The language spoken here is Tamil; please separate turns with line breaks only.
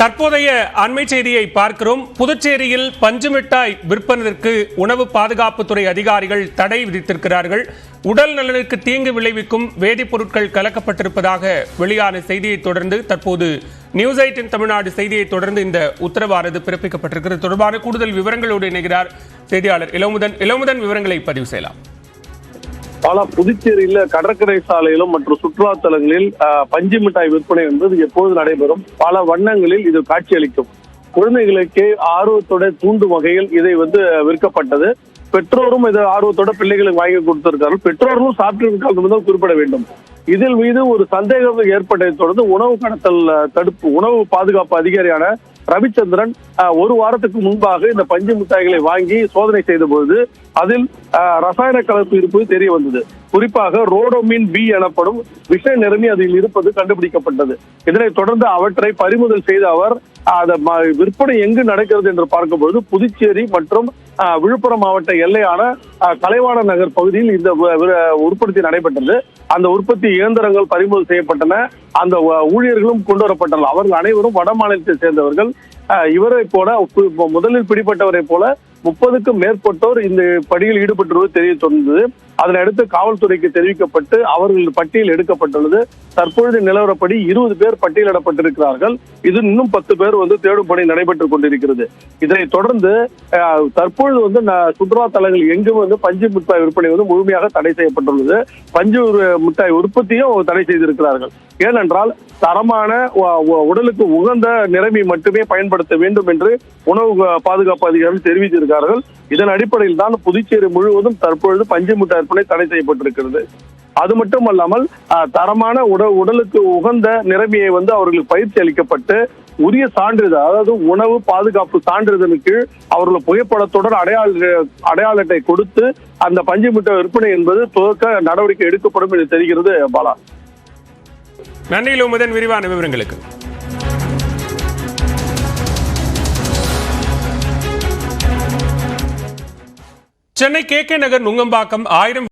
தற்போதைய அண்மை செய்தியை பார்க்கிறோம். புதுச்சேரியில் பஞ்சு மிட்டாய் விற்பதற்கு உணவு பாதுகாப்புத்துறை அதிகாரிகள் தடை விதித்திருக்கிறார்கள். உடல் நலனுக்கு தீங்கு விளைவிக்கும் வேதிப்பொருட்கள் கலக்கப்பட்டிருப்பதாக வெளியான செய்தியை தொடர்ந்து தற்போது நியூஸ் 8 தமிழ்நாடு செய்தியை தொடர்ந்து இந்த உத்தரவானது பிறப்பிக்கப்பட்டிருக்கிறது. தொடர்பான கூடுதல் விவரங்களோடு இணைகிறார் செய்தியாளர் இளமுதன். விவரங்களை பதிவு செய்யலாம்.
புதுச்சேரியில கடற்கரை சாலையிலும் மற்றும் சுற்றுலா தலங்களில் பஞ்சு மிட்டாய் விற்பனை என்பது எப்போது நடைபெறும். பல வண்ணங்களில் இது காட்சியளிக்கும். குழந்தைகளுக்கு ஆர்வத்தோட தூண்டும் வகையில் இதை விற்கப்பட்டது. பெற்றோரும் இதை ஆர்வத்தோட பிள்ளைகளுக்கு வாங்கி கொடுத்திருக்கார்கள். பெற்றோர்களும் சாப்பிட்டிருக்கார்கள் குறிப்பிட வேண்டும். இதில் மீது ஒரு சந்தேகம் ஏற்பட்டதை தொடர்ந்து உணவு கடத்தல் தடுப்பு உணவு பாதுகாப்பு அதிகாரியான ரவிச்சந்திரன் ஒரு வாரத்துக்கு முன்பாக இந்த பஞ்சு மிட்டாய்களை வாங்கி சோதனை செய்த பொழுது அதில் ரசாயன கலப்பு இருப்பது தெரிய வந்தது. குறிப்பாக ரோடோமின் பி எனப்படும் விஷ நிறமி அதில் இருப்பது கண்டுபிடிக்கப்பட்டது. இதனைத் தொடர்ந்து அவற்றை பறிமுதல் செய்த அவர் விற்பனை எங்கு நடக்கிறது என்று பார்க்கும்போது புதுச்சேரி மற்றும் விழுப்புரம் மாவட்ட எல்லையான கலைவாணர் நகர் பகுதியில் இந்த உற்பத்தி நடைபெற்றது. அந்த உற்பத்தி இயந்திரங்கள் பறிமுதல் செய்யப்பட்டன. அந்த ஊழியர்களும் கொண்டு வரப்பட்டனர். அவர்கள் அனைவரும் வட மாநிலத்தை சேர்ந்தவர்கள். இவரை போல முதலில் பிடிப்பட்டவரை போல 30க்கும் மேற்பட்டோர் இந்த பணியில் ஈடுபட்டுள்ளது தெரிய தொடர்ந்தது. அதனையடுத்து காவல்துறைக்கு தெரிவிக்கப்பட்டு அவர்கள் பட்டியல் எடுக்கப்பட்டுள்ளது. தற்பொழுது நிலவரப்படி 20 பேர் பட்டியலிடப்பட்டிருக்கிறார்கள். இது இன்னும் 10 பேர் தேடும் பணி நடைபெற்றுக் கொண்டிருக்கிறது. இதனைத் தொடர்ந்து தற்பொழுது சுற்றுலா தலங்கள் எங்கும் பஞ்சு மிட்டாய் விற்பனை முழுமையாக தடை செய்யப்பட்டுள்ளது. பஞ்சு மிட்டாய் உற்பத்தியும் தடை செய்திருக்கிறார்கள். ஏனென்றால் தரமான உடலுக்கு உகந்த நிறமி மட்டுமே பயன்படுத்த வேண்டும் என்று உணவு பாதுகாப்பு அதிகாரிகள் தெரிவித்திருக்கிறார்கள். இதன் அடிப்படையில் தான் புதுச்சேரி முழுவதும் தற்பொழுது பஞ்சு மிட்டாய் விற்பனை தடை செய்யப்பட்டிருக்கிறது. அது மட்டுமல்லாமல் தரமான உடலுக்கு உகந்த நிறமியை அவர்களுக்கு பயிற்சி அளிக்கப்பட்டு உரிய சான்றிதழ், அதாவது உணவு பாதுகாப்பு சான்றிதழுக்கு அவர்கள் புகைப்படத்துடன் அடையாள அட்டை கொடுத்து அந்த பஞ்சு மிட்டாய் விற்பனை என்பது துவக்க நடவடிக்கை எடுக்கப்படும் என்று தெரிகிறது. பாலா,
நன்றி இளமுதன் விரிவான விவரங்களுக்கு. சென்னை KK நகர் நுங்கம்பாக்கம் 1000